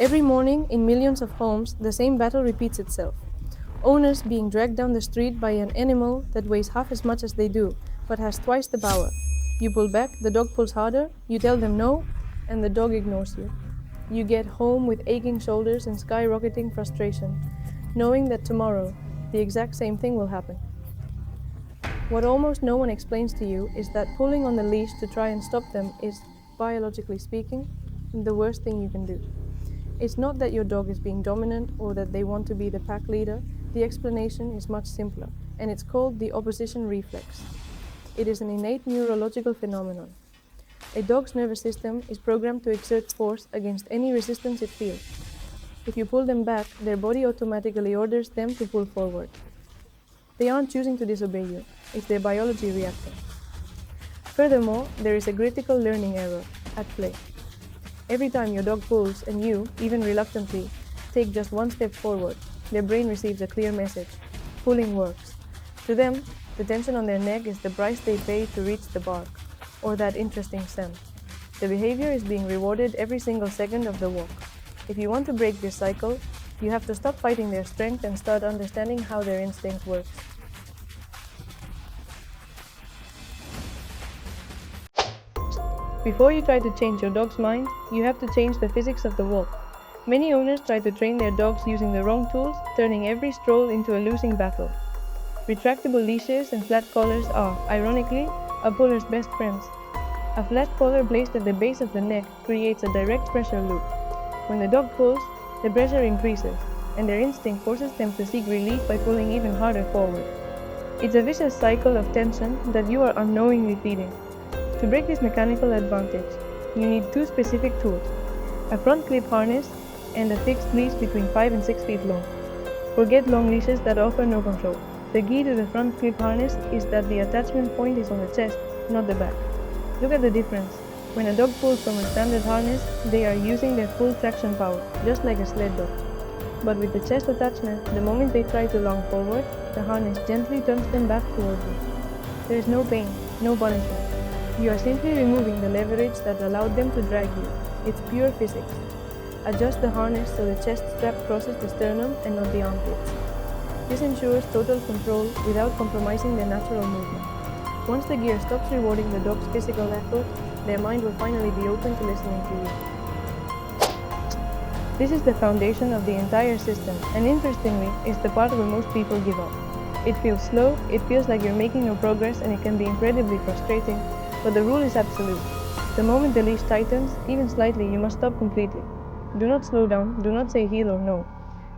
Every morning, in millions of homes, the same battle repeats itself. Owners being dragged down the street by an animal that weighs half as much as they do, but has twice the power. You pull back, the dog pulls harder, you tell them no, and the dog ignores you. You get home with aching shoulders and skyrocketing frustration, knowing that tomorrow, the exact same thing will happen. What almost no one explains to you is that pulling on the leash to try and stop them is, biologically speaking, the worst thing you can do. It's not that your dog is being dominant or that they want to be the pack leader. The explanation is much simpler, and it's called the opposition reflex. It is an innate neurological phenomenon. A dog's nervous system is programmed to exert force against any resistance it feels. If you pull them back, their body automatically orders them to pull forward. They aren't choosing to disobey you, it's their biology reacting. Furthermore, there is a critical learning error at play. Every time your dog pulls and you, even reluctantly, take just one step forward, their brain receives a clear message. Pulling works. To them, the tension on their neck is the price they pay to reach the bark, or that interesting scent. The behavior is being rewarded every single second of the walk. If you want to break this cycle, you have to stop fighting their strength and start understanding how their instinct works. Before you try to change your dog's mind, you have to change the physics of the walk. Many owners try to train their dogs using the wrong tools, turning every stroll into a losing battle. Retractable leashes and flat collars are, ironically, a puller's best friends. A flat collar placed at the base of the neck creates a direct pressure loop. When the dog pulls, the pressure increases, and their instinct forces them to seek relief by pulling even harder forward. It's a vicious cycle of tension that you are unknowingly feeding. To break this mechanical advantage, you need two specific tools: a front clip harness and a fixed leash between 5 and 6 feet long. Forget long leashes that offer no control. The key to the front clip harness is that the attachment point is on the chest, not the back. Look at the difference. When a dog pulls from a standard harness, they are using their full traction power, just like a sled dog. But with the chest attachment, the moment they try to lunge forward, the harness gently turns them back towards you. There is no pain, no punishment. You are simply removing the leverage that allowed them to drag you. It's pure physics. Adjust the harness so the chest strap crosses the sternum and not the armpits. This ensures total control without compromising their natural movement. Once the gear stops rewarding the dog's physical effort, their mind will finally be open to listening to you. This is the foundation of the entire system, and interestingly, is the part where most people give up. It feels slow, it feels like you're making no progress, and it can be incredibly frustrating, but the rule is absolute. The moment the leash tightens, even slightly, you must stop completely. Do not slow down, do not say heel or no.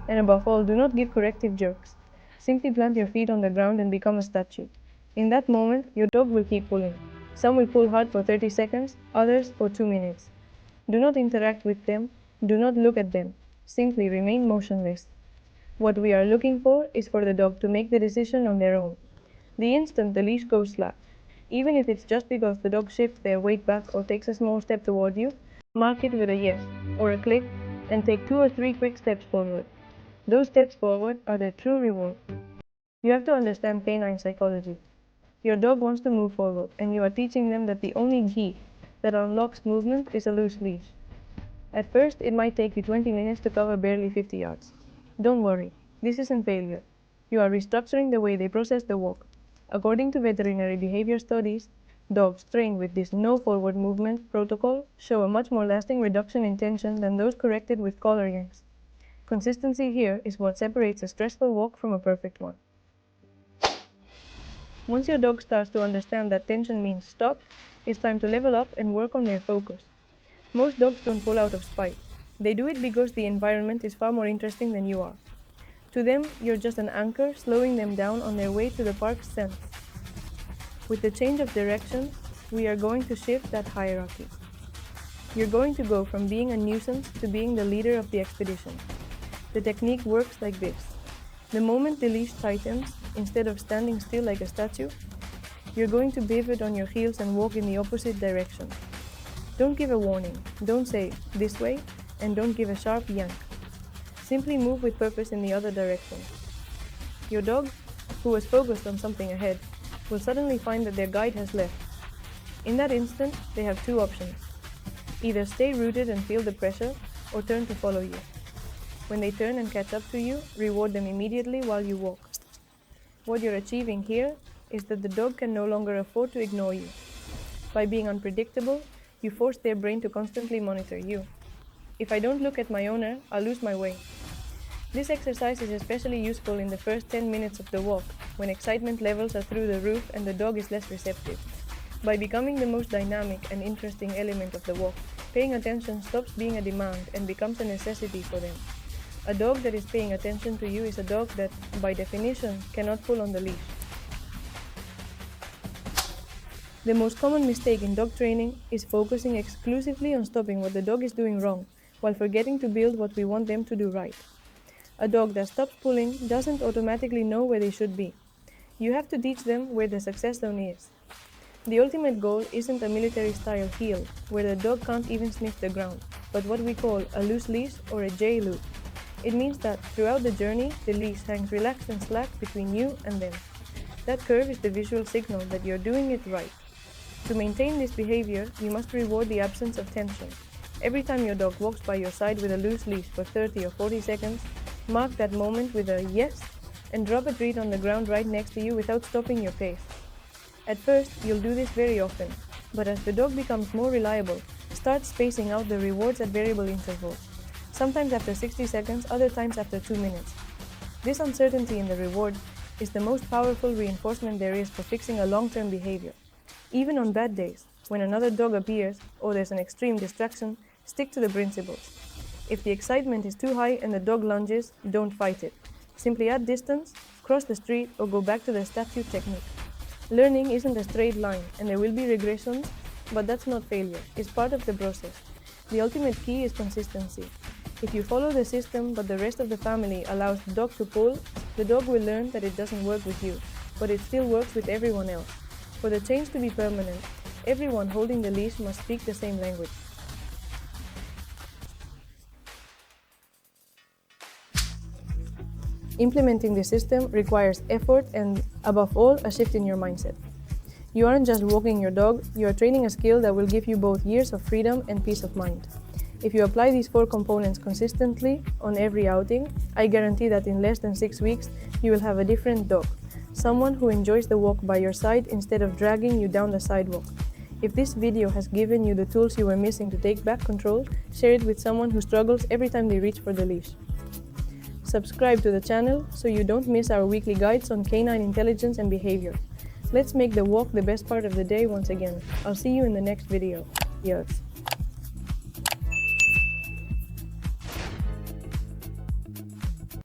And above all, do not give corrective jerks. Simply plant your feet on the ground and become a statue. In that moment, your dog will keep pulling. Some will pull hard for 30 seconds, others for 2 minutes. Do not interact with them, do not look at them. Simply remain motionless. What we are looking for is for the dog to make the decision on their own. The instant the leash goes slack, even if it's just because the dog shifts their weight back or takes a small step toward you, mark it with a yes or a click and take 2 or 3 quick steps forward. Those steps forward are the true reward. You have to understand canine psychology. Your dog wants to move forward, and you are teaching them that the only key that unlocks movement is a loose leash. At first, it might take you 20 minutes to cover barely 50 yards. Don't worry, this isn't failure. You are restructuring the way they process the walk. According to veterinary behavior studies, dogs trained with this no forward movement protocol show a much more lasting reduction in tension than those corrected with collar yanks. Consistency here is what separates a stressful walk from a perfect one. Once your dog starts to understand that tension means stop, it's time to level up and work on their focus. Most dogs don't pull out of spite. They do it because the environment is far more interesting than you are. To them, you're just an anchor slowing them down on their way to the park's scents. With the change of direction, we are going to shift that hierarchy. You're going to go from being a nuisance to being the leader of the expedition. The technique works like this. The moment the leash tightens, instead of standing still like a statue, you're going to pivot on your heels and walk in the opposite direction. Don't give a warning, don't say, this way, and don't give a sharp yank. Simply move with purpose in the other direction. Your dog, who was focused on something ahead, will suddenly find that their guide has left. In that instant, they have two options. Either stay rooted and feel the pressure, or turn to follow you. When they turn and catch up to you, reward them immediately while you walk. What you're achieving here is that the dog can no longer afford to ignore you. By being unpredictable, you force their brain to constantly monitor you. If I don't look at my owner, I'll lose my way. This exercise is especially useful in the first 10 minutes of the walk, when excitement levels are through the roof and the dog is less receptive. By becoming the most dynamic and interesting element of the walk, paying attention stops being a demand and becomes a necessity for them. A dog that is paying attention to you is a dog that, by definition, cannot pull on the leash. The most common mistake in dog training is focusing exclusively on stopping what the dog is doing wrong, while forgetting to build what we want them to do right. A dog that stops pulling doesn't automatically know where they should be. You have to teach them where the success zone is. The ultimate goal isn't a military-style heel, where the dog can't even sniff the ground, but what we call a loose leash or a J-loop. It means that throughout the journey, the leash hangs relaxed and slack between you and them. That curve is the visual signal that you're doing it right. To maintain this behavior, you must reward the absence of tension. Every time your dog walks by your side with a loose leash for 30 or 40 seconds, mark that moment with a yes and drop a treat on the ground right next to you without stopping your pace. At first, you'll do this very often, but as the dog becomes more reliable, start spacing out the rewards at variable intervals. Sometimes after 60 seconds, other times after 2 minutes. This uncertainty in the reward is the most powerful reinforcement there is for fixing a long-term behavior. Even on bad days, when another dog appears or there's an extreme distraction, stick to the principles. If the excitement is too high and the dog lunges, don't fight it. Simply add distance, cross the street, or go back to the statue technique. Learning isn't a straight line, and there will be regressions, but that's not failure. It's part of the process. The ultimate key is consistency. If you follow the system but the rest of the family allows the dog to pull, the dog will learn that it doesn't work with you, but it still works with everyone else. For the change to be permanent, everyone holding the leash must speak the same language. Implementing the system requires effort and, above all, a shift in your mindset. You aren't just walking your dog, you are training a skill that will give you both years of freedom and peace of mind. If you apply these 4 components consistently on every outing, I guarantee that in less than 6 weeks, you will have a different dog. Someone who enjoys the walk by your side instead of dragging you down the sidewalk. If this video has given you the tools you were missing to take back control, share it with someone who struggles every time they reach for the leash. Subscribe to the channel so you don't miss our weekly guides on canine intelligence and behavior. Let's make the walk the best part of the day once again. I'll see you in the next video. Yes.